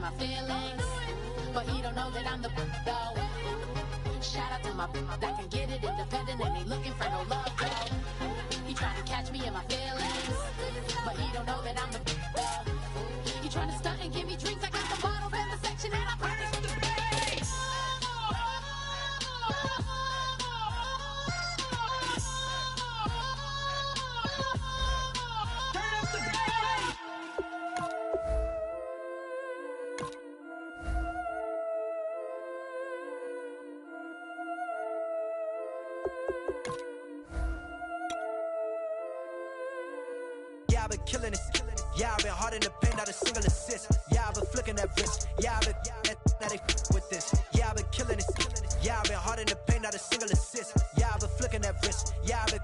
my feelings, but he don't know that I'm the though. Shout out to my that can get it independent and ain't looking for no love though. He trying to catch me in my feelings, but he don't know that I'm the though. He trying to stunt and give me drinks. I got the bottles in the section and I purchased with the bags. Yeah, I've been killing it. Yeah, I've been hard in the paint, not a single assist. Yeah, I've been flicking that wrist. Yeah, I've been now they with this. Yeah, I've been killing it. Yeah, I've been hard in the paint, not a single assist. Yeah, I've been flicking that wrist. Yeah, I've been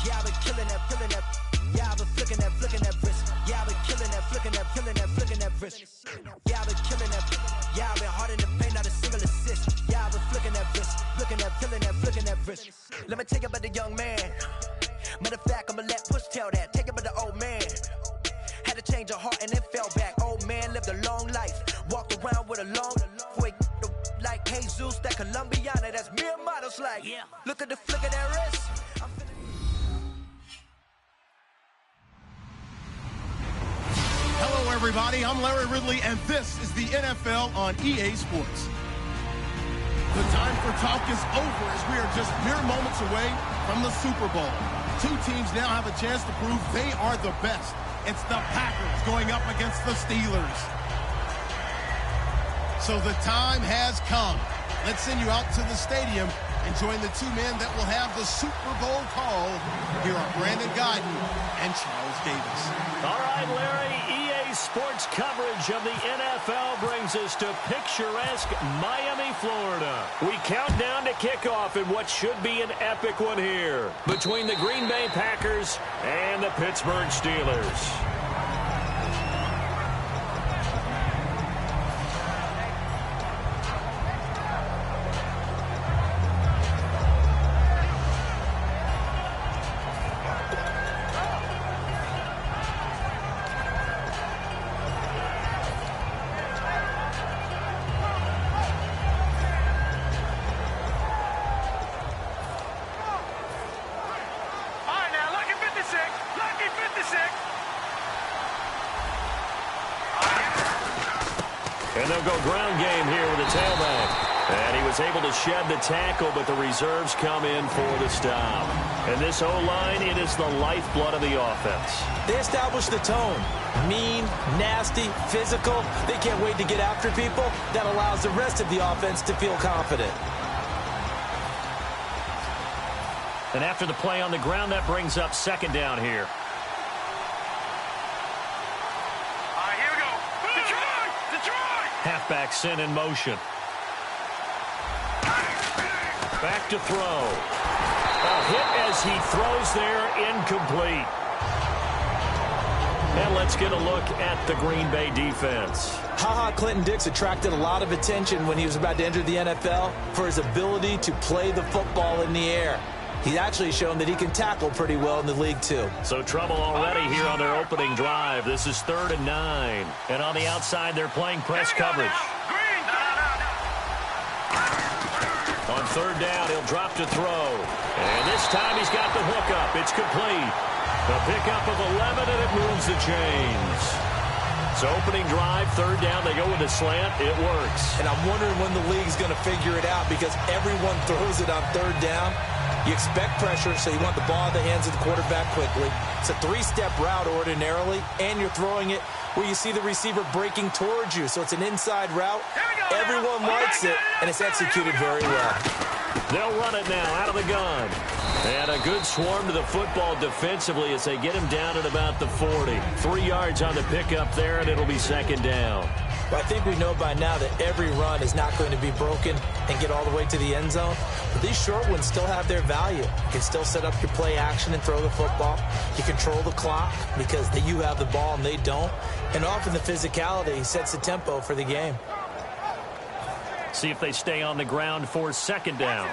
Yeah, I've been killing that. Yeah, I've been flicking that wrist. Yeah, I've been killing that, flicking that wrist. Yeah, I've been killing that. Yeah, I've been hard in the paint, not a single assist. Yeah, I've been flicking that wrist, flicking that wrist. Let me tell you about the young man. Matter of fact, I'ma let Push tell that. Take it about the old man. Had to change her heart and then fell back. Old man lived a long life. Walked around with a long way like Jesus, that Colombiana. That's mere models like. Yeah. Look at the flick of that wrist. Hello, everybody. I'm Larry Ridley, and this is the NFL on EA Sports. The time for talk is over as we are just mere moments away from the Super Bowl. Two teams now have a chance to prove they are the best. It's the Packers going up against the Steelers. So the time has come. Let's send you out to the stadium and join the two men that will have the Super Bowl call. Here are Brandon Gaudin and Charles Davis. All right, Larry, EA Sports coverage of the NFL brings us to picturesque Miami, Florida. We count down to kickoff in what should be an epic one here between the Green Bay Packers and the Pittsburgh Steelers. And they'll go ground game here with the tailback. And he was able to shed the tackle, but the reserves come in for the stop. And this O-line, it is the lifeblood of the offense. They established the tone. Mean, nasty, physical. They can't wait to get after people. That allows the rest of the offense to feel confident. And after the play on the ground, that brings up second down here. Halfback sent in motion. Back to throw. A hit as he throws there, incomplete. And let's get a look at the Green Bay defense. Ha-Ha Clinton-Dix attracted a lot of attention when he was about to enter the NFL for his ability to play the football in the air. He's actually shown that he can tackle pretty well in the league, too. So trouble already here on their opening drive. This is 3rd and 9. And on the outside, they're playing press coverage. On 3rd down, he'll drop to throw. And this time he's got the hookup. It's complete. A pickup of 11, and it moves the chains. So opening drive, 3rd down, they go with a slant. It works. And I'm wondering when the league's going to figure it out because everyone throws it on 3rd down. You expect pressure, so you want the ball in the hands of the quarterback quickly. It's a 3-step route ordinarily, and you're throwing it where you see the receiver breaking towards you. So it's an inside route. Everyone likes it, and it's executed very well. They'll run it now out of the gun. And a good swarm to the football defensively as they get him down at about the 40. 3 yards on the pickup there, and it'll be 2nd down. Well, I think we know by now that every run is not going to be broken and get all the way to the end zone. But these short ones still have their value. You can still set up your play action and throw the football. You control the clock because you have the ball and they don't. And often the physicality sets the tempo for the game. See if they stay on the ground for second down.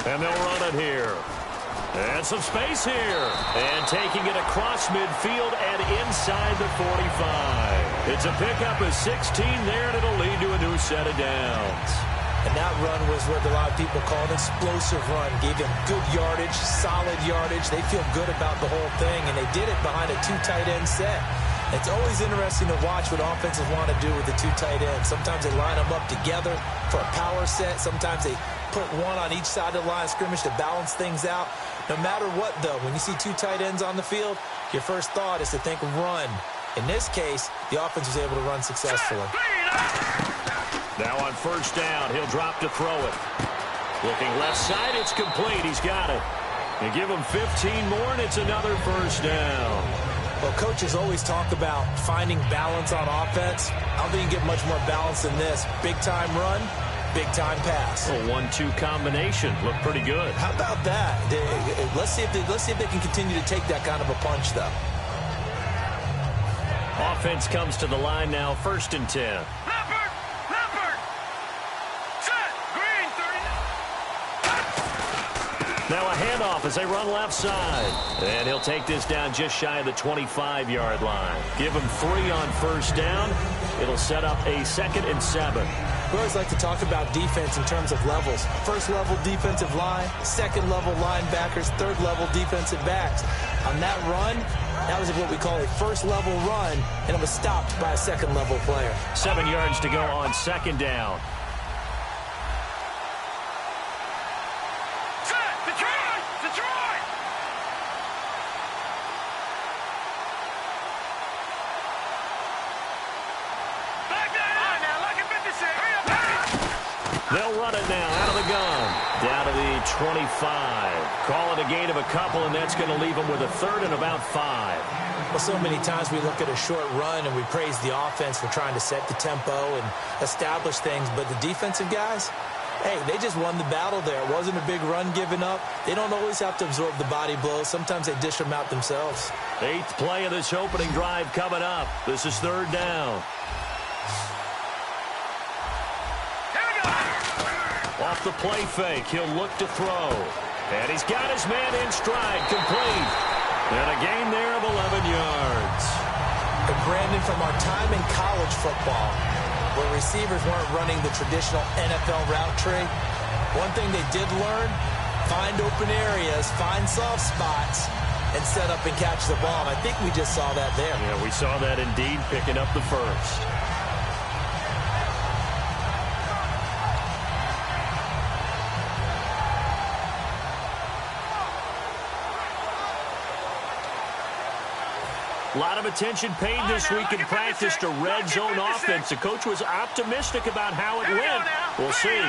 And they'll run it here. And some space here. And taking it across midfield and inside the 45. It's a pickup of 16 there, and it'll lead to a new set of downs. And that run was what a lot of people call an explosive run. Gave them good yardage, solid yardage. They feel good about the whole thing, and they did it behind a 2 tight end set. It's always interesting to watch what offenses want to do with the 2 tight ends. Sometimes they line them up together for a power set. Sometimes they put one on each side of the line of scrimmage to balance things out. No matter what, though, when you see 2 tight ends on the field, your first thought is to think run. In this case, the offense was able to run successfully. Now on first down, he'll drop to throw it. Looking left side, it's complete. He's got it. You give him 15 more, and it's another first down. Well, coaches always talk about finding balance on offense. I don't think you get much more balance than this. Big-time run, big-time pass. A 1-2 combination. Looked pretty good. How about that? Let's see if they can continue to take that kind of a punch, though. Offense comes to the line now, 1st and 10. Now a handoff as they run left side. And he'll take this down just shy of the 25-yard line. Give him 3 on first down. It'll set up a 2nd and 7. We always like to talk about defense in terms of levels. First-level defensive line, second-level linebackers, third-level defensive backs. On that run, that was what we call a first-level run, and it was stopped by a second-level player. 7 yards to go on 2nd down. They'll run it now out of the gun. Down to the 25. Call it a gain of a couple, and that's going to leave them with a 3rd and about 5. Well, so many times we look at a short run and we praise the offense for trying to set the tempo and establish things. But the defensive guys, hey, they just won the battle there. It wasn't a big run given up. They don't always have to absorb the body blows. Sometimes they dish them out themselves. 8th play of this opening drive coming up. This is 3rd down. Off the play fake, he'll look to throw. And he's got his man in stride, complete. And a gain there of 11 yards. And Brandon, from our time in college football, where receivers weren't running the traditional NFL route tree, one thing they did learn, find open areas, find soft spots, and set up and catch the ball. And I think we just saw that there. Yeah, we saw that indeed, picking up the first. A lot of attention paid this week in practice to red zone offense. The coach was optimistic about how it went. We'll see.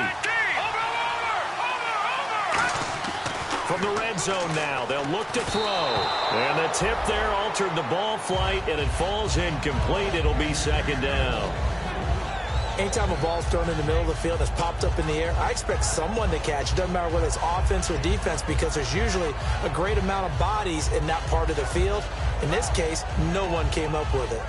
From the red zone now, they'll look to throw. And the tip there altered the ball flight, and it falls incomplete. It'll be 2nd down. Anytime a ball's thrown in the middle of the field that's popped up in the air, I expect someone to catch. It doesn't matter whether it's offense or defense, because there's usually a great amount of bodies in that part of the field. In this case, no one came up with it.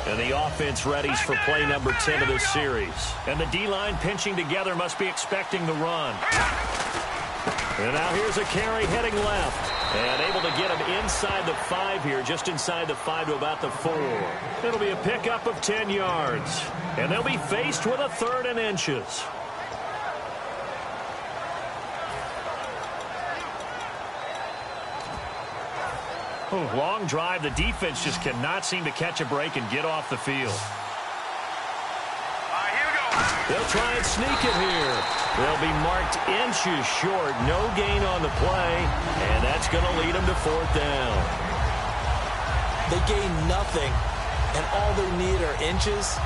And the offense readies for play number 10 of this series. And the D-line pinching together must be expecting the run. And now here's a carry heading left. And able to get him inside the 5 here, just inside the 5 to about the 4. It'll be a pickup of 10 yards. And they'll be faced with a 3rd and inches. Long drive. The defense just cannot seem to catch a break and get off the field. They'll try and sneak it here. They'll be marked inches short. No gain on the play, and that's going to lead them to 4th down. They gained nothing and all they need are inches.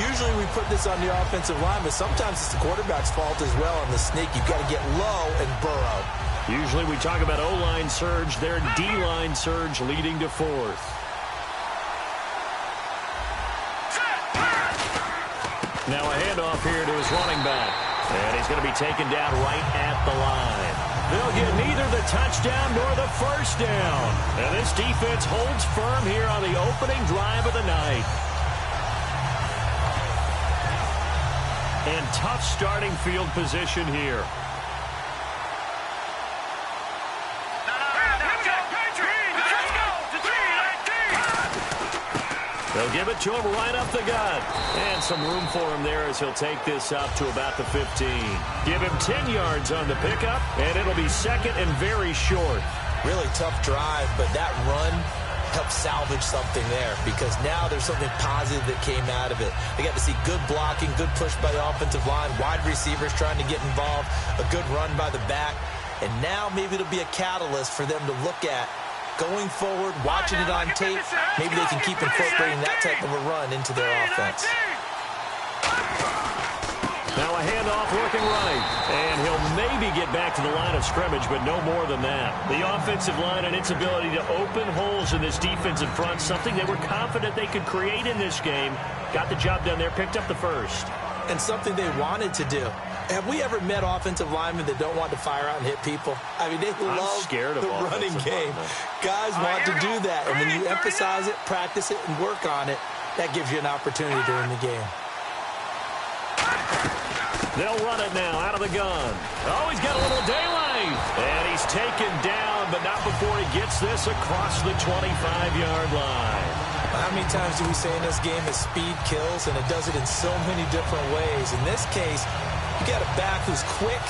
Usually we put this on the offensive line, but sometimes it's the quarterback's fault as well on the sneak. You've got to get low and burrow. Usually we talk about O-line surge, their D-line surge leading to fourth. Now a handoff here to his running back. And he's going to be taken down right at the line. They'll get neither the touchdown nor the first down. And this defense holds firm here on the opening drive of the night. And tough starting field position here. They'll give it to him right up the gut. And some room for him there as he'll take this up to about the 15. Give him 10 yards on the pickup, and it'll be second and very short. Really tough drive, but that run helped salvage something there because now there's something positive that came out of it. They got to see good blocking, good push by the offensive line, wide receivers trying to get involved, a good run by the back, and now maybe it'll be a catalyst for them to look at going forward, watching it on tape. Maybe they can keep incorporating that type of a run into their offense. Now a handoff working right. And he'll maybe get back to the line of scrimmage, but no more than that. The offensive line and its ability to open holes in this defensive front, something they were confident they could create in this game. Got the job done there, picked up the first. And something they wanted to do. Have we ever met offensive linemen that don't want to fire out and hit people? I mean, they love the running game. Guys want to do that. And when you emphasize it, practice it, and work on it, that gives you an opportunity to win the game. They'll run it now out of the gun. Oh, he's got a little daylight. And he's taken down, but not before he gets this across the 25-yard line. How many times do we say in this game that speed kills, and it does it in so many different ways? In this case, you got a back who's quick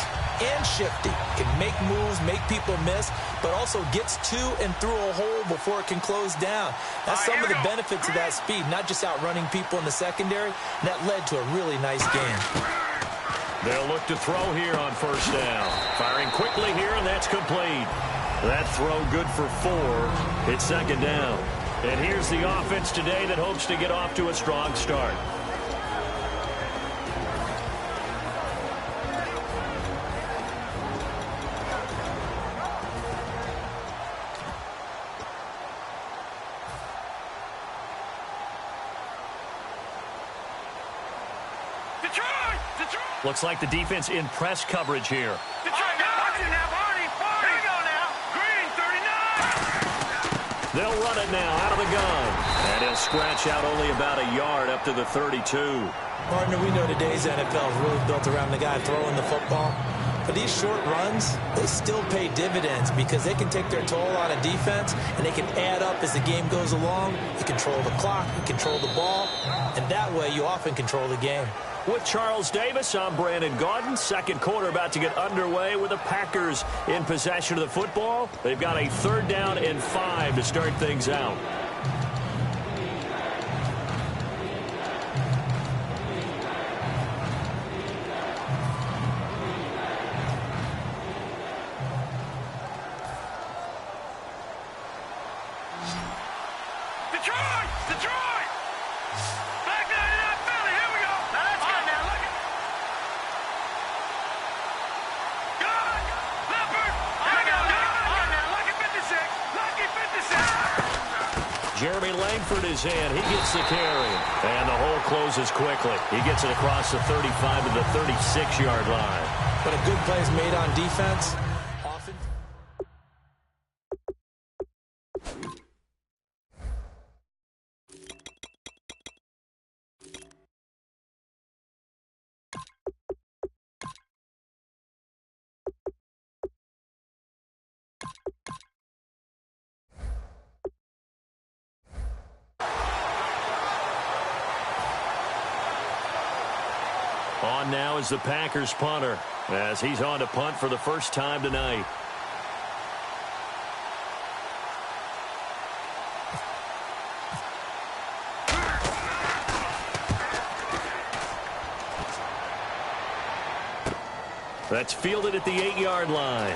and shifty, can make moves, make people miss, but also gets to and through a hole before it can close down. That's some of the benefits of that speed, not just outrunning people in the secondary, and that led to a really nice game. They'll look to throw here on first down. Firing quickly here, and that's complete. That throw good for 4. It's second down. And here's the offense today that hopes to get off to a strong start. Looks like the defense in press coverage here. They'll run it now out of the gun. And he'll scratch out only about a yard up to the 32. Partner, we know today's NFL is really built around the guy throwing the football. But these short runs, they still pay dividends because they can take their toll on a defense and they can add up as the game goes along. You control the clock, you control the ball, and that way you often control the game. With Charles Davis, I'm Brandon Gaudin. Second quarter about to get underway with the Packers in possession of the football. They've got a 3rd down and 5 to start things out. Jeremy Langford is in. He gets the carry. And the hole closes quickly. He gets it across the 35 to the 36-yard line. But a good play is made on defense. On now is the Packers punter as he's on to punt for the first time tonight. That's fielded at the 8-yard line.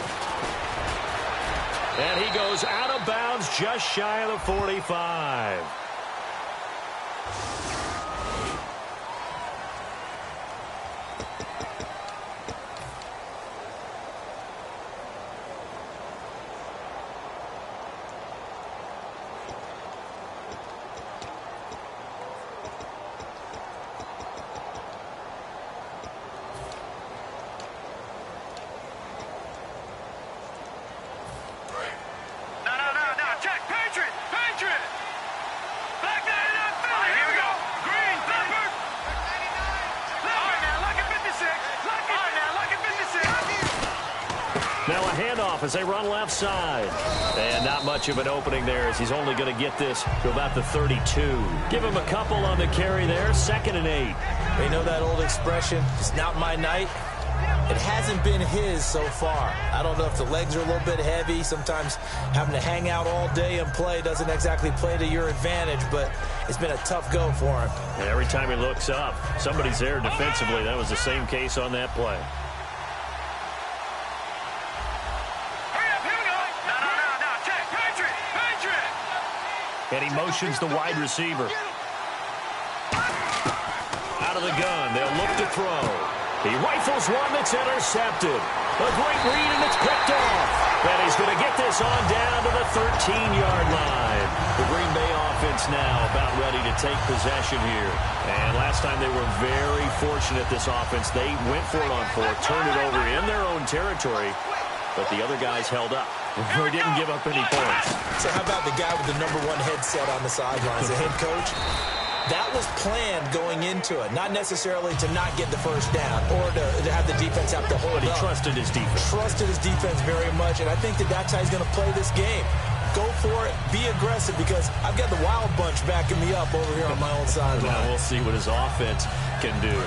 And he goes out of bounds just shy of the 45. Now a handoff as they run left side. And not much of an opening there as he's only going to get this to about the 32. Give him a couple on the carry there. 2nd and 8. They know that old expression, it's not my night. It hasn't been his so far. I don't know if the legs are a little bit heavy. Sometimes having to hang out all day and play doesn't exactly play to your advantage, but it's been a tough go for him. And every time he looks up, somebody's there defensively. That was the same case on that play. And he motions the wide receiver. Out of the gun, they'll look to throw. He rifles one that's intercepted. A great read, and it's picked off. And he's going to get this on down to the 13-yard line. The Green Bay offense now about ready to take possession here. And last time they were very fortunate, this offense. They went for it on 4th, turned it over in their own territory, but the other guys held up. They didn't give up any points. So how about the guy with the #1 headset on the sidelines, the head coach? That was planned going into it, not necessarily to not get the first down or to have the defense have to hold But he up. trusted his defense. Trusted his defense very much, and I think that's how he's going to play this game. Go for it, be aggressive, because I've got the Wild Bunch backing me up over here on my own sideline. Now we'll see what his offense can do.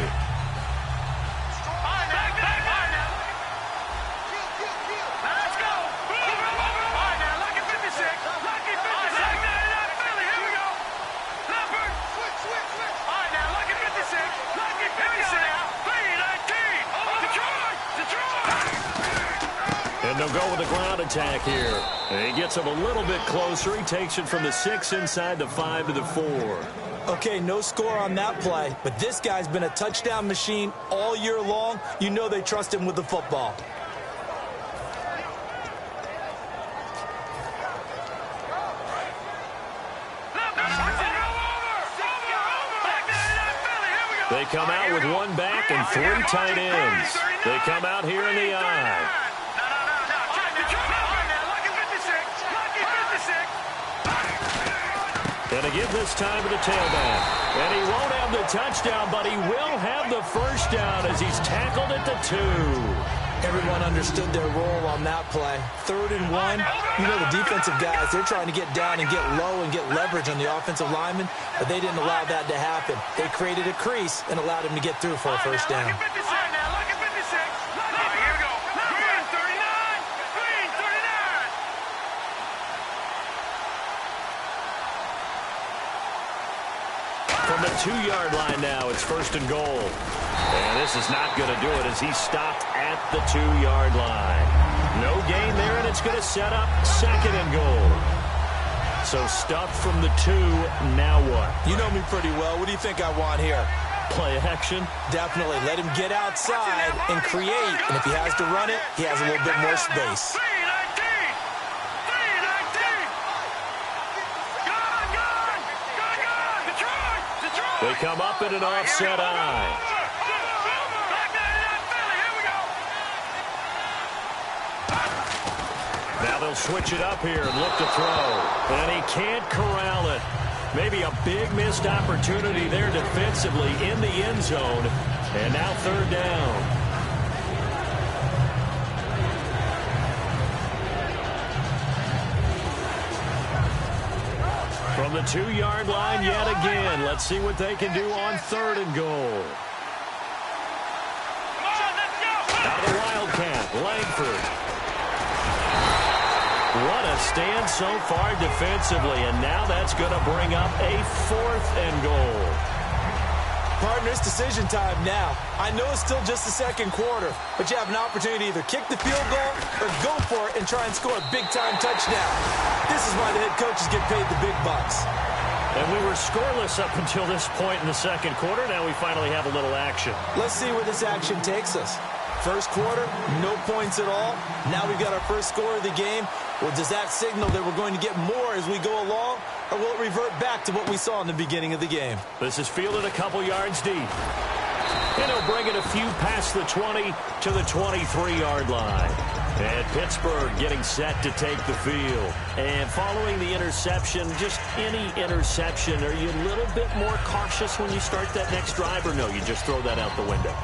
And they'll go with a ground attack here. And he gets him a little bit closer. He takes it from the 6 inside the 5 to the 4. Okay, no score on that play, but this guy's been a touchdown machine all year long. You know they trust him with the football. They come out with 1 back and 3 tight ends. They come out here in the I. And again this time to the tailback. And he won't have the touchdown, but he will have the first down as he's tackled at the 2. Everyone understood their role on that play. 3rd and 1. You know the defensive guys, they're trying to get down and get low and get leverage on the offensive lineman, but they didn't allow that to happen. They created a crease and allowed him to get through for a first down. From the 2-yard line now, it's 1st and goal. And this is not going to do it as he's stopped at the 2-yard line. No gain there, and it's going to set up 2nd and goal. So stuffed from the 2, now what? You know me pretty well. What do you think I want here? Play action? Definitely. Let him get outside and create. And if he has to run it, he has a little bit more space. They come up in an offset I. Now they'll switch it up here and look to throw. And he can't corral it. Maybe a big missed opportunity there defensively in the end zone. And now 3rd down. From the 2-yard line yet again. Let's see what they can do on 3rd and goal. Out of the Wildcat, Langford. What a stand so far defensively, and now that's going to bring up a 4th and goal. Partner, it's decision time now. I know it's still just the 2nd quarter, but you have an opportunity to either kick the field goal or go for it and try and score a big-time touchdown. This is why the head coaches get paid the big bucks. And we were scoreless up until this point in the second quarter. Now we finally have a little action. Let's see where this action takes us. First quarter, no points at all. Now we've got our first score of the game. Well, does that signal that we're going to get more as we go along? Or will it revert back to what we saw in the beginning of the game? This is fielded a couple yards deep. And he'll bring it a few past the 20 to the 23-yard line. And Pittsburgh getting set to take the field. And following the interception, just any interception, are you a little bit more cautious when you start that next drive, or no, you just throw that out the window?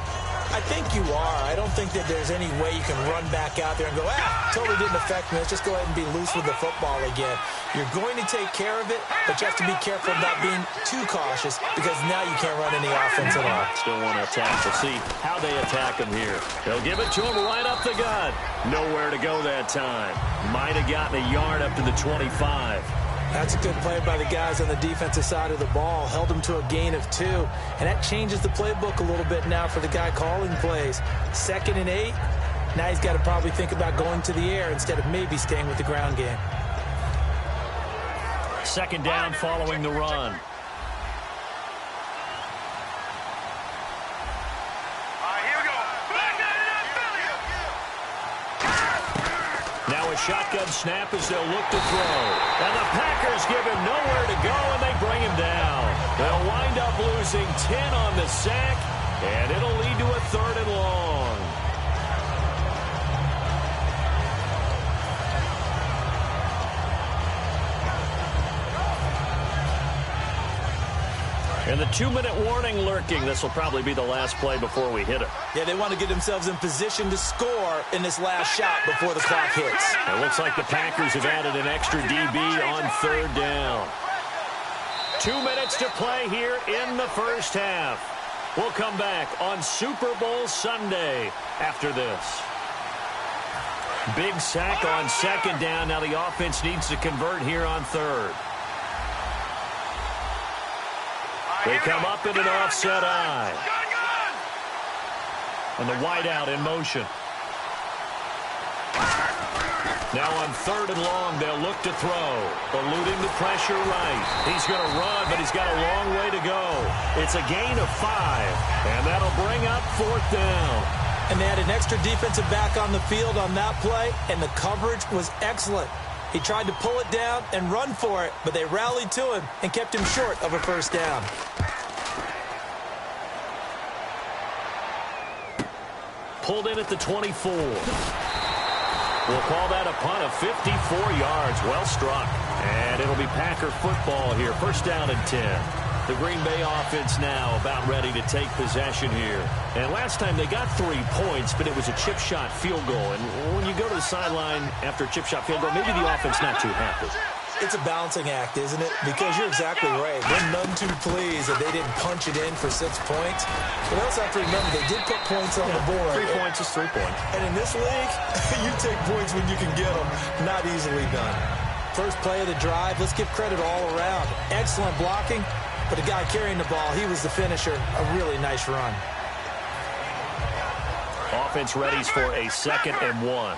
I think you are. I don't think that there's any way you can run back out there and go, totally didn't affect me. Let's just go ahead and be loose with the football again. You're going to take care of it, but you have to be careful about being too cautious because now you can't run any offense at all. Still want to attack. We'll see how they attack him here. They'll give it to him right up the gut. Nowhere to go that time. Might have gotten a yard up to the 25. That's a good play by the guys on the defensive side of the ball. Held them to a gain of 2. And that changes the playbook a little bit now for the guy calling plays. 2nd and 8. Now he's got to probably think about going to the air instead of maybe staying with the ground game. Second down following the run. Now a shotgun snap as they'll look to throw. And the Packers give him nowhere to go, and they bring him down. They'll wind up losing 10 on the sack, and it'll lead to a 3rd and long. And the 2-minute warning lurking. This will probably be the last play before we hit it. Yeah, they want to get themselves in position to score in this last shot before the clock hits. It looks like the Packers have added an extra DB on 3rd down. 2 minutes to play here in the first half. We'll come back on Super Bowl Sunday after this. Big sack on 2nd down. Now the offense needs to convert here on 3rd. They come up in an offset eye. And the wideout in motion. Now on 3rd and long, they'll look to throw. Eluding the pressure right. He's going to run, but he's got a long way to go. It's a gain of 5. And that'll bring up 4th down. And they had an extra defensive back on the field on that play, and the coverage was excellent. He tried to pull it down and run for it, but they rallied to him and kept him short of a 1st down. Pulled in at the 24. We'll call that a punt of 54 yards. Well struck. And it'll be Packer football here. 1st down and 10. The Green Bay offense now about ready to take possession here. And last time they got 3 points, but it was a chip shot field goal. And when you go to the sideline after a chip shot field goal, maybe the offense not too happy. It's a balancing act, isn't it? Because you're exactly right. They're none too pleased that they didn't punch it in for 6 points. But also have to remember they did put points on the board. 3 points is 3 points. And in this league, you take points when you can get them. Not easily done. First play of the drive, let's give credit all around. Excellent blocking, but the guy carrying the ball, he was the finisher. A really nice run. Offense readies for a 2nd and 1.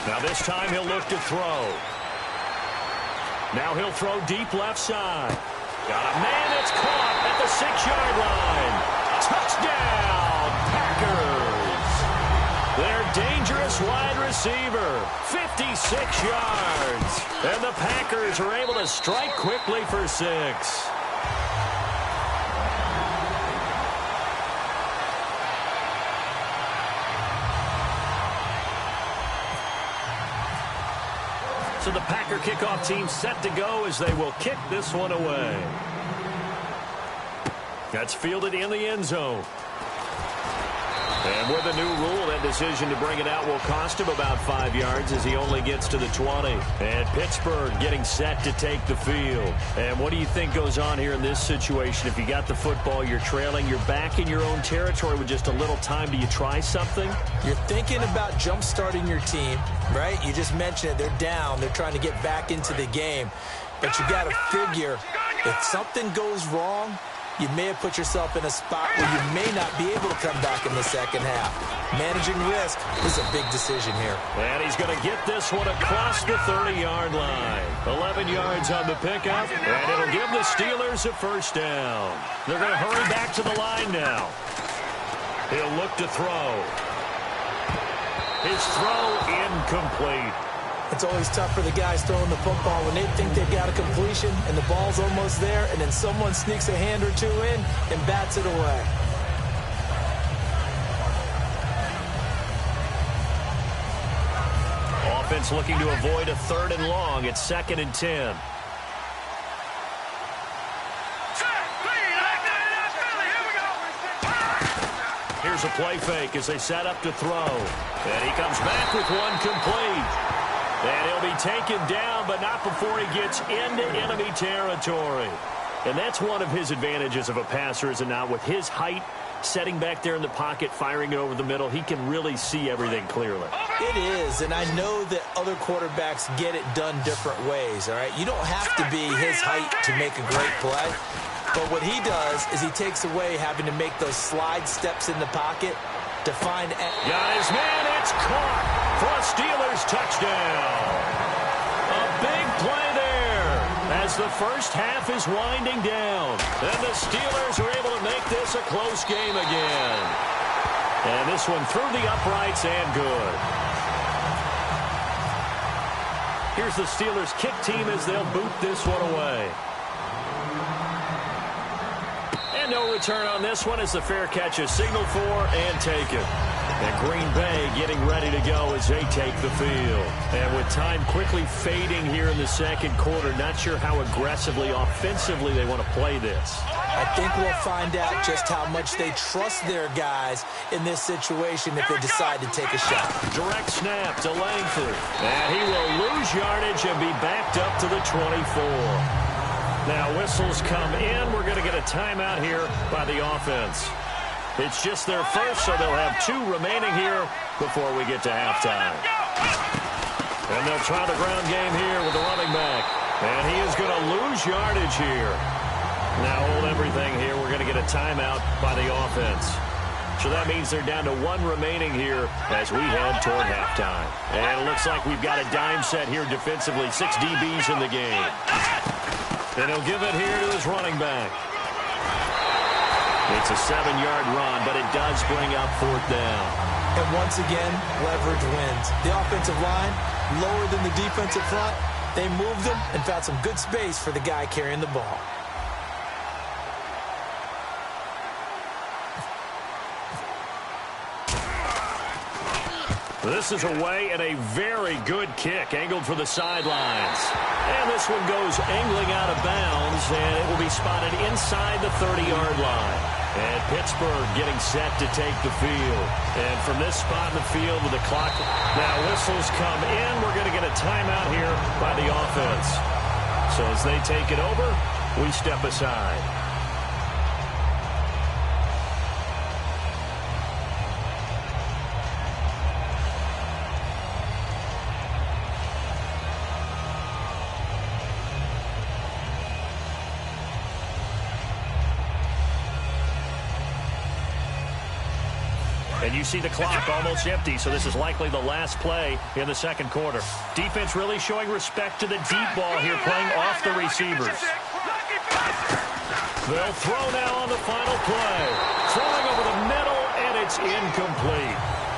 Now this time he'll look to throw. Now he'll throw deep left side. Got a man that's caught at the 6-yard line. Touchdown, Packers. Their dangerous wide receiver, 56 yards. And the Packers are able to strike quickly for 6. So the Packer kickoff team set to go as they will kick this one away. That's fielded in the end zone. And with a new rule, that decision to bring it out will cost him about 5 yards as he only gets to the 20. And Pittsburgh getting set to take the field. And what do you think goes on here in this situation? If you got the football, you're trailing, you're back in your own territory with just a little time. Do you try something? You're thinking about jump-starting your team, right? You just mentioned it. They're down. They're trying to get back into the game. But you got to figure if something goes wrong, you may have put yourself in a spot where you may not be able to come back in the second half. Managing risk is a big decision here. And he's going to get this one across the 30-yard line. 11 yards on the pickup, and it'll give the Steelers a first down. They're going to hurry back to the line now. He'll look to throw. His throw incomplete. It's always tough for the guys throwing the football when they think they've got a completion and the ball's almost there, and then someone sneaks a hand or two in and bats it away. Offense looking to avoid a 3rd and long. It's 2nd and 10. Here's a play fake as they set up to throw. And he comes back with one complete. And he'll be taken down, but not before he gets into enemy territory. And that's one of his advantages of a passer, is it not? With his height, setting back there in the pocket, firing it over the middle, he can really see everything clearly. It is, and I know that other quarterbacks get it done different ways, all right? You don't have to be his height to make a great play. But what he does is he takes away having to make those slide steps in the pocket to find... Got his man, it's caught for a Steelers touchdown. A big play there as the first half is winding down. And the Steelers are able to make this a close game again. And this one through the uprights and good. Here's the Steelers kick team as they'll boot this one away. And no return on this one as the fair catch is signaled for and taken. And Green Bay getting ready to go as they take the field. And with time quickly fading here in the second quarter, not sure how aggressively, offensively they want to play this. I think we'll find out just how much they trust their guys in this situation if they decide to take a shot. Direct snap to Langford. And he will lose yardage and be backed up to the 24. Now whistles come in. We're going to get a timeout here by the offense. It's just their first, so they'll have 2 remaining here before we get to halftime. And they'll try the ground game here with the running back. And he is going to lose yardage here. Now hold everything here. We're going to get a timeout by the offense. So that means they're down to 1 remaining here as we head toward halftime. And it looks like we've got a dime set here defensively. 6 DBs in the game. And he'll give it here to his running back. It's a 7-yard run, but it does bring up 4th down. And once again, leverage wins. The offensive line, lower than the defensive front. They moved them and found some good space for the guy carrying the ball. This is away and a very good kick, angled for the sidelines. And this one goes angling out of bounds, and it will be spotted inside the 30-yard line. And Pittsburgh getting set to take the field. And from this spot in the field with the clock, now whistles come in. We're going to get a timeout here by the offense. So as they take it over, we step aside. And you see the clock almost empty, so this is likely the last play in the second quarter. Defense really showing respect to the deep ball here, playing off the receivers. They'll throw now on the final play. Throwing over the middle, and it's incomplete.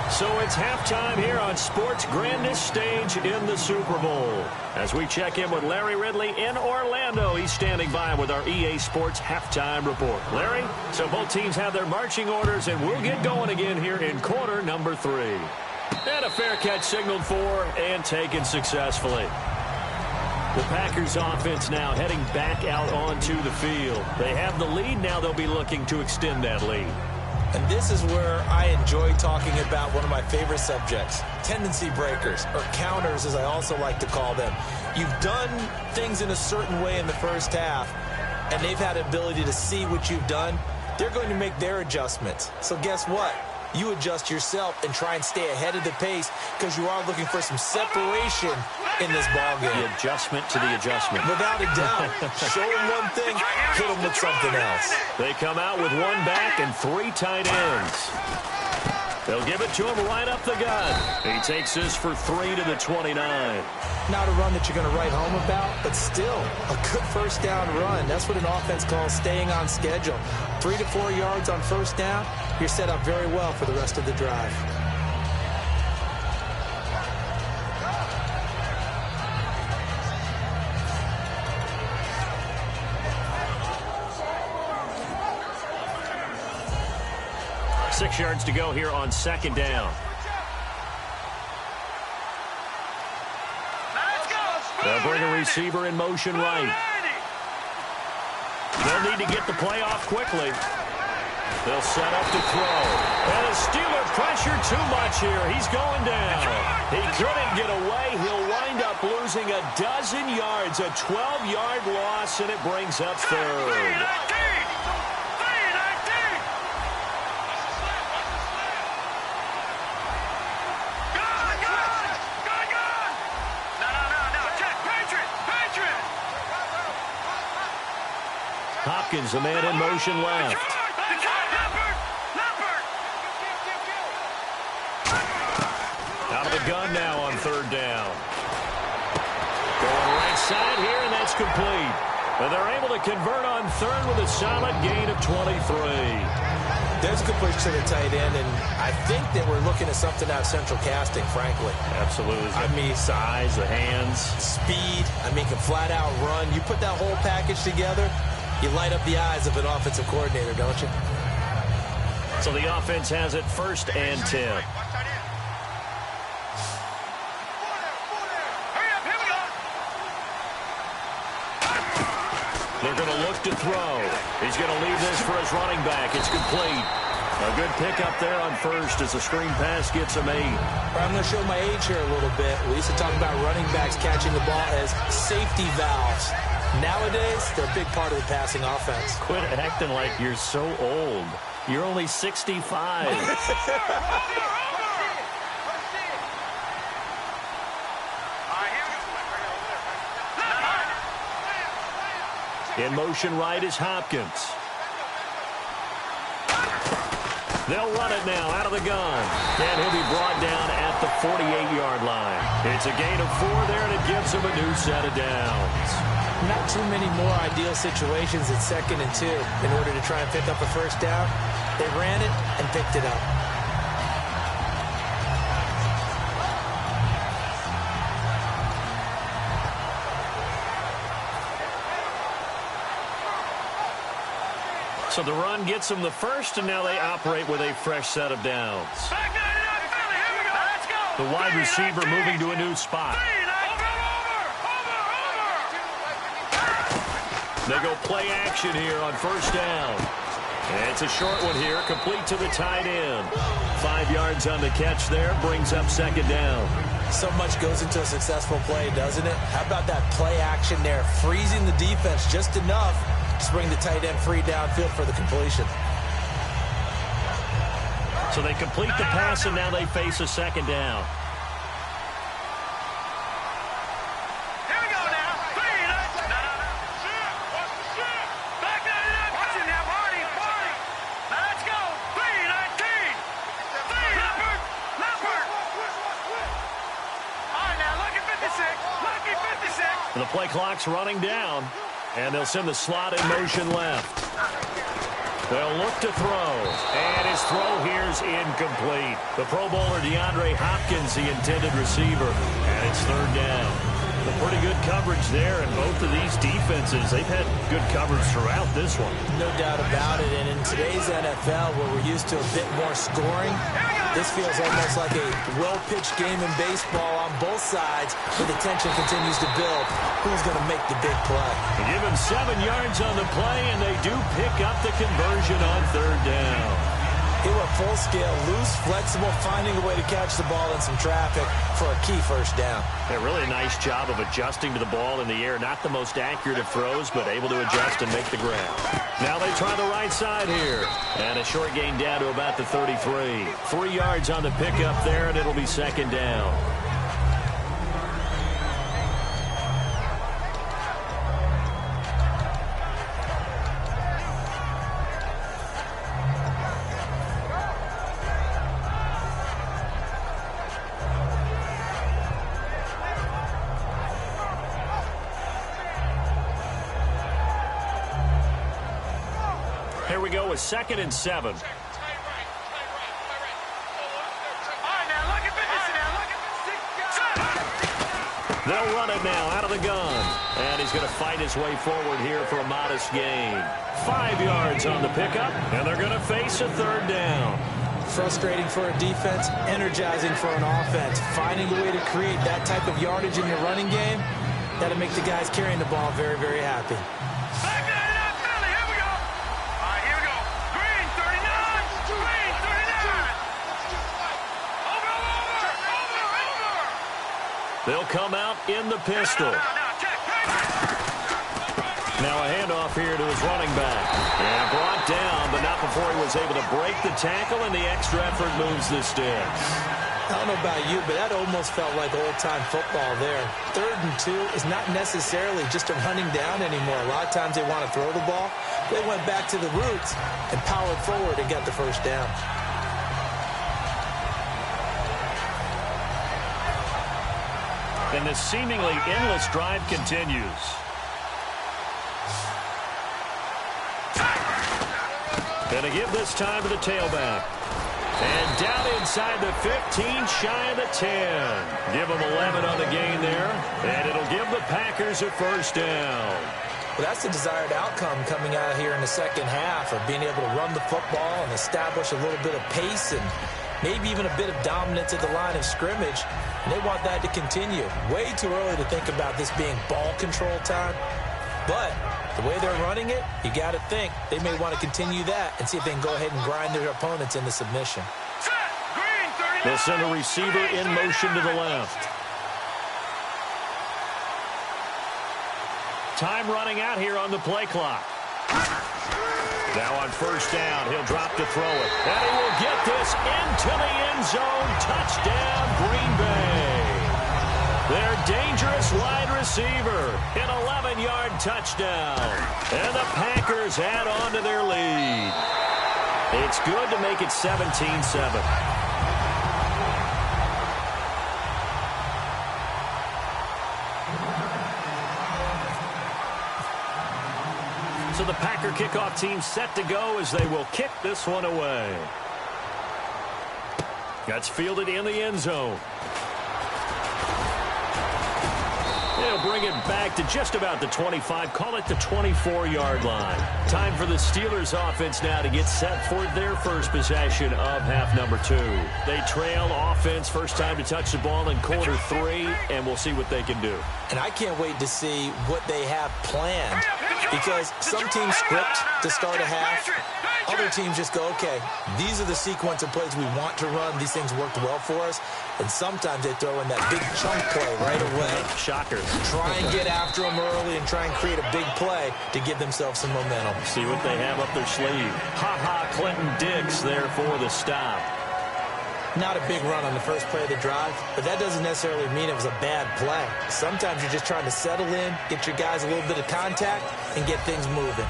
So it's halftime here on sports' grandest stage in the Super Bowl. As we check in with Larry Ridley in Orlando, he's standing by with our EA Sports Halftime Report. Larry, so both teams have their marching orders, and we'll get going again here in quarter number 3. And a fair catch signaled for and taken successfully. The Packers offense now heading back out onto the field. They have the lead. Now they'll be looking to extend that lead. And this is where I enjoy talking about one of my favorite subjects, tendency breakers, or counters as I also like to call them. You've done things in a certain way in the first half, and they've had the ability to see what you've done. They're going to make their adjustments. So guess what? you adjust yourself and try and stay ahead of the pace because you are looking for some separation in this ball game. The adjustment to the adjustment. Without a doubt. Show them one thing, hit them with something else. They come out with one back and 3 tight ends. They'll give it to him right up the gut. He takes this for 3 to the 29. Not a run that you're going to write home about, but still a good first down run. That's what an offense calls staying on schedule. 3 to 4 yards on first down, you're set up very well for the rest of the drive. Six yards to go here on second down. They'll bring a receiver in motion right. They'll need to get the play off quickly. They'll set up to throw. And the Steeler pressure too much here. He's going down. He couldn't get away. He'll wind up losing a dozen yards. A 12-yard loss, and it brings up third. Hopkins, a man in motion left. Out of the gun now on third down. Going right side here, and that's complete. And they're able to convert on third with a solid gain of 23. There's a good push to the tight end, and I think that we're looking at something out of central casting, frankly. Absolutely. I mean, size, the hands. Speed. I mean, can flat out run. You put that whole package together, you light up the eyes of an offensive coordinator, don't you? So the offense has it 1st and 10. They're going to look to throw. He's going to leave this for his running back. It's complete. A good pickup there on first as the screen pass gets him 8. I'm going to show my age here a little bit. We used to talk about running backs catching the ball as safety valves. Nowadays, they're a big part of the passing offense. Quit acting like you're so old. You're only 65. In motion right is Hopkins. They'll run it now out of the gun. And he'll be brought down at the 48-yard line. It's a gain of 4 there, and it gives him a new set of downs. Not too many more ideal situations at 2nd and 2 in order to try and pick up a first down. They ran it and picked it up. So the run gets them the first, and now they operate with a fresh set of downs. The wide receiver moving to a new spot. They go play action here on first down. And it's a short one here, complete to the tight end. 5 yards on the catch there, brings up second down. So much goes into a successful play, doesn't it? How about that play action there, freezing the defense just enough to bring the tight end free downfield for the completion. So they complete the pass, and now they face a second down. The play clock's running down, and they'll send the slot in motion left. They'll look to throw, and his throw here's incomplete. The Pro Bowler DeAndre Hopkins, the intended receiver, and it's third down. A pretty good coverage there, and both of these defenses, they've had good coverage throughout this one. No doubt about it, and in today's NFL, where we're used to a bit more scoring, this feels almost like a well-pitched game in baseball on both sides, where the tension continues to build. Who's going to make the big play? They give him 7 yards on the play, and they do pick up the conversion on third down. He went full scale, loose, flexible, finding a way to catch the ball in some traffic for a key first down. A really nice job of adjusting to the ball in the air. Not the most accurate of throws, but able to adjust and make the grab. Now they try the right side here. And a short gain down to about the 33. 3 yards on the pickup there, and it'll be second down. Here we go with 2nd and 7. They'll run it now out of the gun. And he's going to fight his way forward here for a modest gain. 5 yards on the pickup, and they're going to face a 3rd down. Frustrating for a defense, energizing for an offense. Finding a way to create that type of yardage in your running game, that'll make the guys carrying the ball very, very happy. They'll come out in the pistol. Now a handoff here to his running back. And brought down, but not before he was able to break the tackle, and the extra effort moves the sticks. I don't know about you, but that almost felt like old-time football there. 3rd and 2 is not necessarily just a running down anymore. A lot of times they want to throw the ball. They went back to the roots and powered forward and got the first down. And this seemingly endless drive continues. Gonna give this time to the tailback. And down inside the 15, shy of the 10. Give them 11 on the gain there. And it'll give the Packers a first down. Well, that's the desired outcome coming out of here in the second half, of being able to run the football and establish a little bit of pace and maybe even a bit of dominance at the line of scrimmage. And they want that to continue. Way too early to think about this being ball control time. But the way they're running it, you got to think they may want to continue that and see if they can go ahead and grind their opponents into submission. They'll send a receiver in motion to the left. Time running out here on the play clock. Now on first down, he'll drop to throw it. And he will get this into the end zone. Touchdown, Green Bay. Their dangerous wide receiver. An 11-yard touchdown. And the Packers add on to their lead. It's good to make it 17-7. So the Packer kickoff team set to go as they will kick this one away. That's fielded in the end zone. They'll bring it back to just about the 25, call it the 24-yard line. Time for the Steelers offense now to get set for their first possession of half number 2. They trail offense, first time to touch the ball in quarter 3, and we'll see what they can do. And I can't wait to see what they have planned, because some teams script to start a half. Other teams just go, okay, these are the sequence of plays we want to run. These things worked well for us. And sometimes they throw in that big chunk play right away. Shocker. Try and get after them early and try and create a big play to give themselves some momentum. See what they have up their sleeve. Ha-ha, Clinton Dix there for the stop. Not a big run on the first play of the drive, but that doesn't necessarily mean it was a bad play. Sometimes you're just trying to settle in, get your guys a little bit of contact, and get things moving.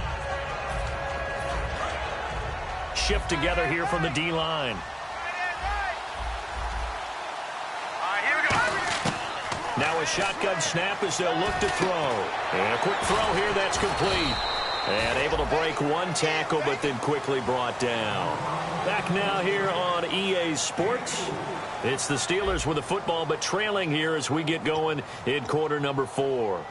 Shift together here from the D-line. Now a shotgun snap as they'll look to throw. And a quick throw here, that's complete. And able to break one tackle, but then quickly brought down. Back now here on EA Sports. It's the Steelers with the football, but trailing here as we get going in quarter number 4.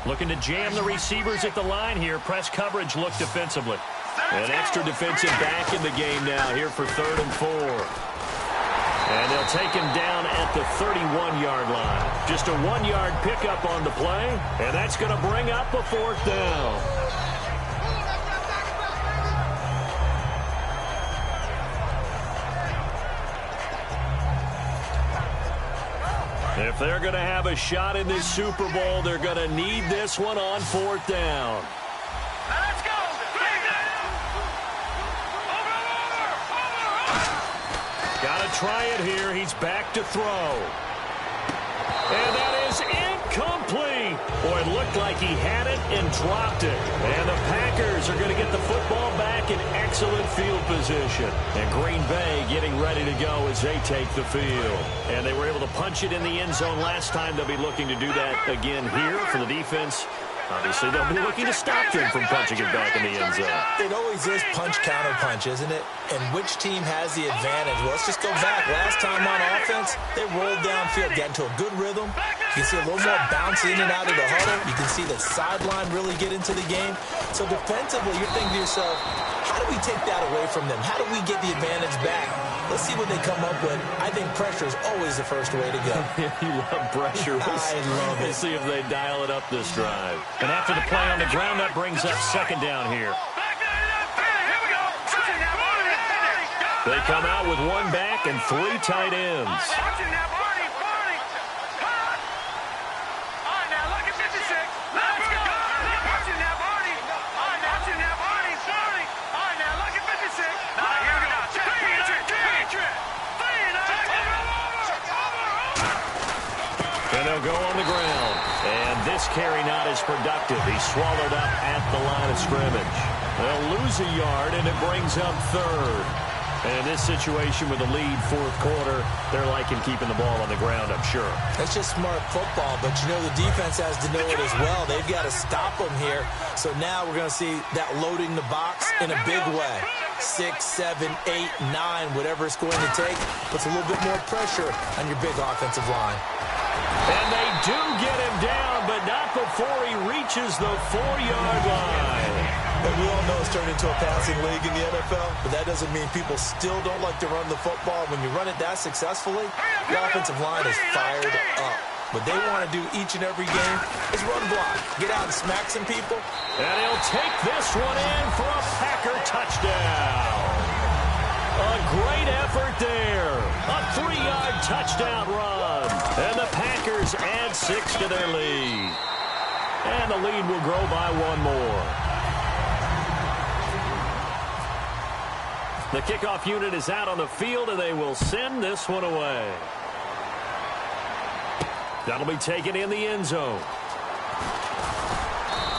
Looking to jam the receivers at the line here. Press coverage look defensively. An extra defensive back in the game now here for 3rd and 4. And they'll take him down at the 31-yard line. Just a 1-yard pickup on the play, and that's going to bring up a 4th down. If they're going to have a shot in this Super Bowl, they're going to need this one on 4th down. Let's go! Got to try it here. He's back to throw. And that is incomplete. Boy, it looked like he had it and dropped it. And the Packers are going to get the football back in excellent field position. And Green Bay getting ready to go as they take the field. And they were able to punch it in the end zone last time. They'll be looking to do that again here for the defense. Obviously, they'll be looking to stop them from punching it back in the end zone. It always is punch-counter-punch, isn't it? And which team has the advantage? Well, let's just go back. Last time on offense, they rolled downfield, got into a good rhythm. You can see a little more bounce in and out of the huddle. You can see the sideline really get into the game. So defensively, you're thinking to yourself, how do we take that away from them? How do we get the advantage back? Let's see what they come up with. I think pressure is always the first way to go. You love pressure. I love it. We'll see if they dial it up this drive. And after the play on the ground, that brings up 2nd down here. They come out with 1 back and 3 tight ends. And they'll go on the ground. And this carry not as productive. He's swallowed up at the line of scrimmage. They'll lose a yard, and it brings up 3rd. And in this situation with the lead 4th quarter, they're liking keeping the ball on the ground, I'm sure. That's just smart football, but you know the defense has to know it as well. They've got to stop them here. So now we're going to see that loading the box in a big way. 6, 7, 8, 9, whatever it's going to take, puts a little bit more pressure on your big offensive line. And they do get him down, but not before he reaches the 4-yard line. And we all know it's turned into a passing league in the NFL, but that doesn't mean people still don't like to run the football. When you run it that successfully, the offensive line is fired up. What they want to do each and every game is run block, get out and smack some people. And he'll take this one in for a Packer touchdown. A great effort there. A 3-yard touchdown run. And the Packers add 6 to their lead. And the lead will grow by 1 more. The kickoff unit is out on the field, and they will send this one away. That'll be taken in the end zone.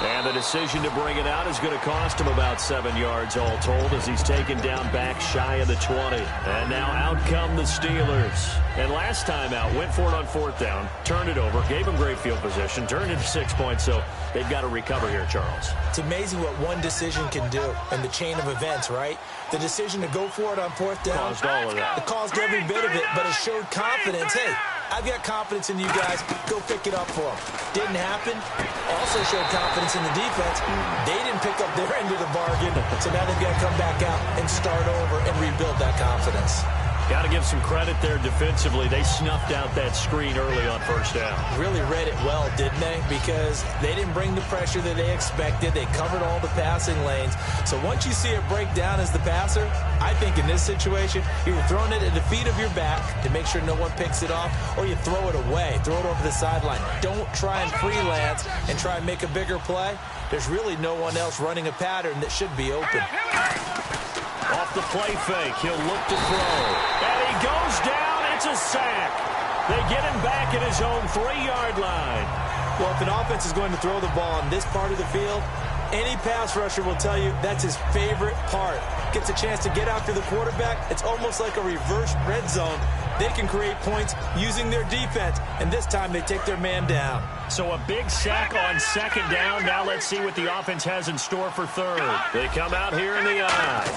And the decision to bring it out is going to cost him about 7 yards all told as he's taken down back shy of the 20. And now out come the Steelers. And last time out, went for it on 4th down, turned it over, gave him great field position, turned it to 6 points, so they've got to recover here, Charles. It's amazing what one decision can do in the chain of events, right? The decision to go for it on 4th down. Caused all of that. It caused every bit of it, but it showed confidence. Hey, I've got confidence in you guys. Go pick it up for them. Didn't happen. Also showed confidence in the defense. They didn't pick up their end of the bargain, so now they've got to come back out and start over and rebuild that confidence. Got to give some credit there defensively. They snuffed out that screen early on 1st down. Really read it well, didn't they? Because they didn't bring the pressure that they expected. They covered all the passing lanes. So once you see it break down as the passer, I think in this situation, you're throwing it at the feet of your back to make sure no one picks it off, or you throw it away, throw it over the sideline. Don't try and freelance and try and make a bigger play. There's really no one else running a pattern that should be open. Off the play fake, he'll look to throw. And he goes down, it's a sack. They get him back at his own 3-yard line. Well, if an offense is going to throw the ball on this part of the field, any pass rusher will tell you that's his favorite part. Gets a chance to get after the quarterback. It's almost like a reverse red zone. They can create points using their defense, and this time they take their man down. So a big sack on 2nd down. Now let's see what the offense has in store for 3rd. They come out here in the eye.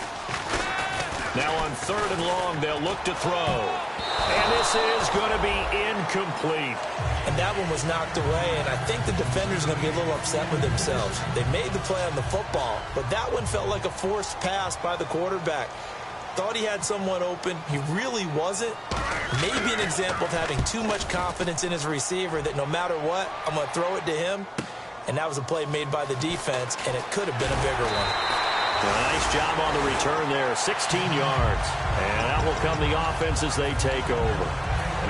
Now on 3rd and long, they'll look to throw. And this is going to be incomplete. And that one was knocked away, and I think the defender's going to be a little upset with themselves. They made the play on the football, but that one felt like a forced pass by the quarterback. Thought he had someone open. He really wasn't. Maybe an example of having too much confidence in his receiver that no matter what, I'm going to throw it to him. And that was a play made by the defense, and it could have been a bigger one. Nice job on the return there, 16 yards. And out will come the offense as they take over.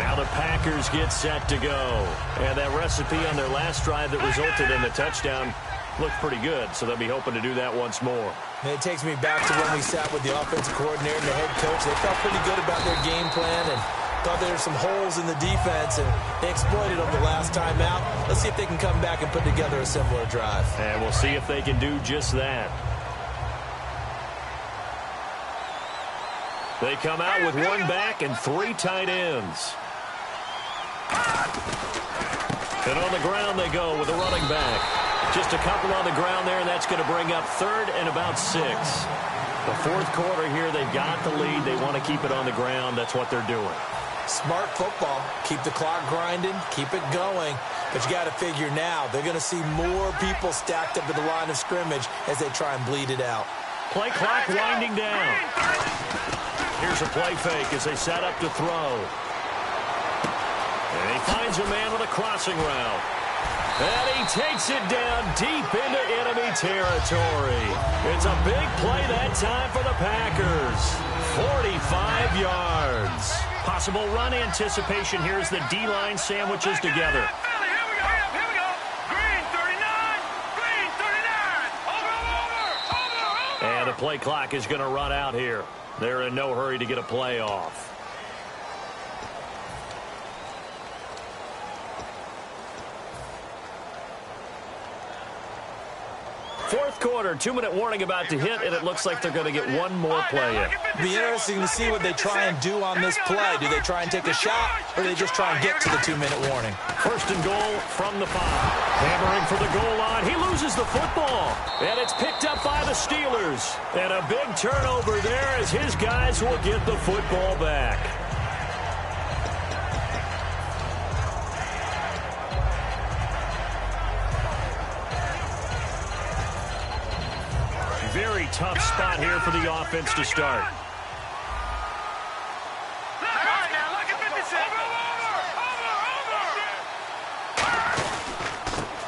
Now the Packers get set to go. And that recipe on their last drive that resulted in the touchdown looked pretty good, so they'll be hoping to do that once more. And it takes me back to when we sat with the offensive coordinator and the head coach. They felt pretty good about their game plan and thought there were some holes in the defense, and they exploited them the last time out. Let's see if they can come back and put together a similar drive. And we'll see if they can do just that. They come out with one back and three tight ends. And on the ground they go with a running back. Just a couple on the ground there, and that's going to bring up third and about 6. The fourth quarter here, they've got the lead. They want to keep it on the ground. That's what they're doing. Smart football. Keep the clock grinding. Keep it going. But you got to figure now, they're going to see more people stacked up at the line of scrimmage as they try and bleed it out. Play clock winding down. Here's a play fake as they set up to throw. And he finds a man with a crossing route. And he takes it down deep into enemy territory. It's a big play that time for the Packers. 45 yards. Possible run anticipation here as the D-line sandwiches together. Here we go. Green 39. Green 39. Over. And the play clock is going to run out here. They're in no hurry to get a play off. Fourth quarter, 2-minute warning about to hit, and it looks like they're going to get one more play in. It'll be interesting to see what they try and do on this play. Do they try and take a shot, or do they just try and get to the 2-minute warning? First and goal from the 5. Hammering for the goal line. He loses the football, and it's picked up by the Steelers. And a big turnover there as his guys will get the football back. Very tough spot here for the offense to start.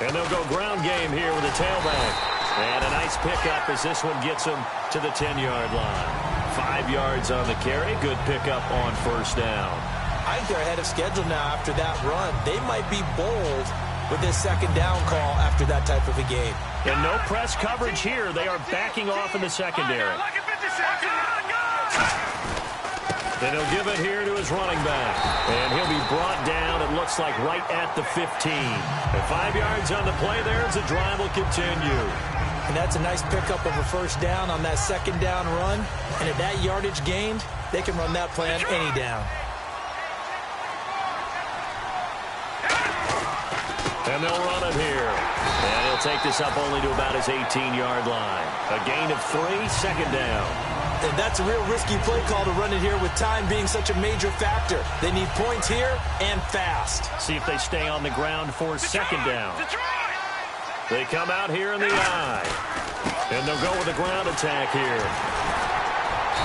And they'll go ground game here with a tailback. And a nice pickup as this one gets them to the 10-yard line. 5 yards on the carry. Good pickup on first down. I think they're ahead of schedule now after that run. They might be bold with this second down call after that type of a game. And no press coverage here. They are backing off in the secondary. Then he'll give it here to his running back. And he'll be brought down, it looks like, right at the 15. And 5 yards on the play there as the drive will continue. And that's a nice pickup of a first down on that second down run. And at that yardage gained, they can run that play on any down. And they'll run it here. And he'll take this up only to about his 18-yard line. A gain of 3, second down. And that's a real risky play call to run it here with time being such a major factor. They need points here and fast. See if they stay on the ground for second down. They come out here in the eye. And they'll go with a ground attack here.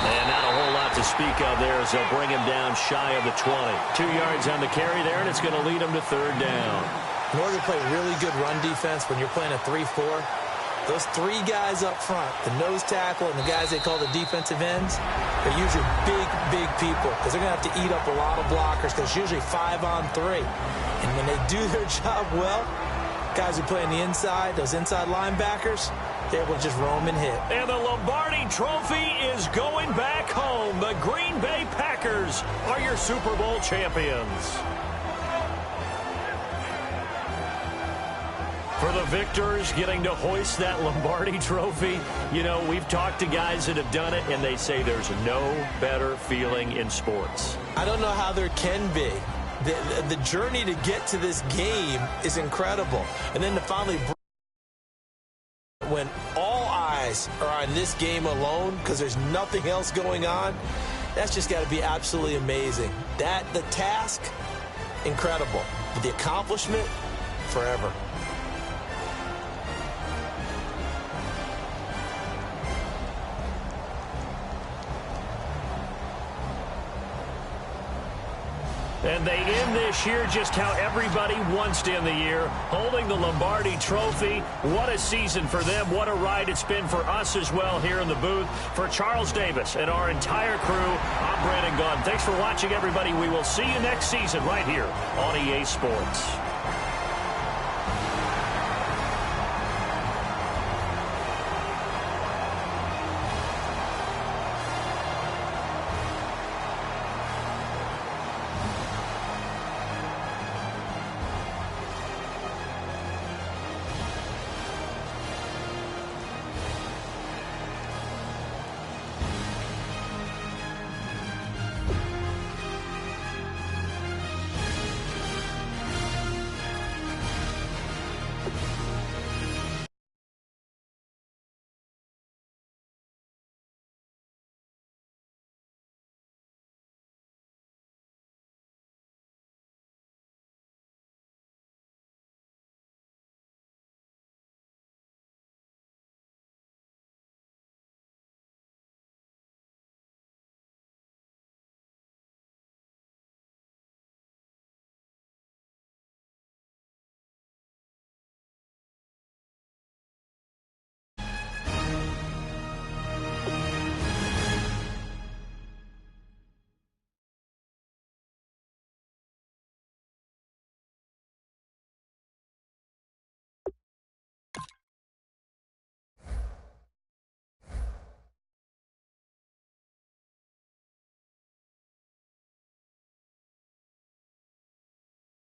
And not a whole lot to speak of there as they'll bring him down shy of the 20. 2 yards on the carry there, and it's going to lead him to third down. In order to play really good run defense when you're playing a 3-4, those 3 guys up front, the nose tackle and the guys they call the defensive ends, they're usually big people because they're going to have to eat up a lot of blockers because it's usually 5 on 3. And when they do their job well, guys who play on the inside, those inside linebackers, they're able to just roam and hit. And the Lombardi Trophy is going back home. The Green Bay Packers are your Super Bowl champions. For the victors getting to hoist that Lombardi Trophy, you know, we've talked to guys that have done it, and they say there's no better feeling in sports. I don't know how there can be. The journey to get to this game is incredible. And then to finally, when all eyes are on this game alone because there's nothing else going on, That's just got to be absolutely amazing. The task, incredible. But the accomplishment, forever. And they end this year just how everybody wants to end the year, holding the Lombardi Trophy. What a season for them. What a ride it's been for us as well here in the booth. For Charles Davis and our entire crew, I'm Brandon Gaudin. Thanks for watching, everybody. We will see you next season right here on EA Sports.